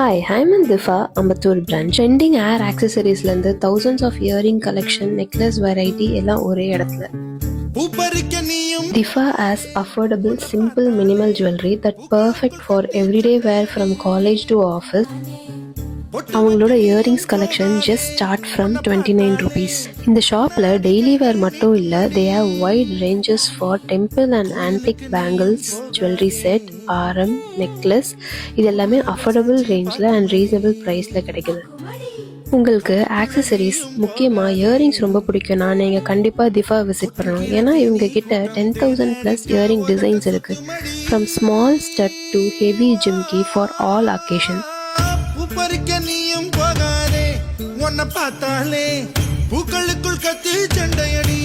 Hi, I'm in Difa, Ambattur branch. Trending hair accessories லேருந்து thousands of earring collection, necklace variety எல்லாம் ஒரே இடத்துல. Difa has affordable, simple, minimal jewelry that perfect for everyday wear from college to office. அவங்களோட earrings collection just start from 29 rupees. இந்த ஷாப்பில் daily wear மட்டும் இல்லை, they have wide ranges for temple and antique bangles, jewellery set, ஆரம், necklace, இது எல்லாமே affordable ரேஞ்சில் and reasonable ப்ரைஸில் கிடைக்குது. உங்களுக்கு ஆக்சசரிஸ் முக்கியமாக இயரிங்ஸ் ரொம்ப பிடிக்கும்னா நீங்கள் கண்டிப்பாக திஃபா விசிட் பண்ணணும். ஏன்னா இவங்க கிட்ட 10,000+ இயரிங் டிசைன்ஸ் இருக்குது. From small stud to heavy jhumki for all occasion. பறிக்க நீயும் போகாதே, உன்னை பார்த்தாலே பூக்களுக்குள் கத்தி சண்டையடி.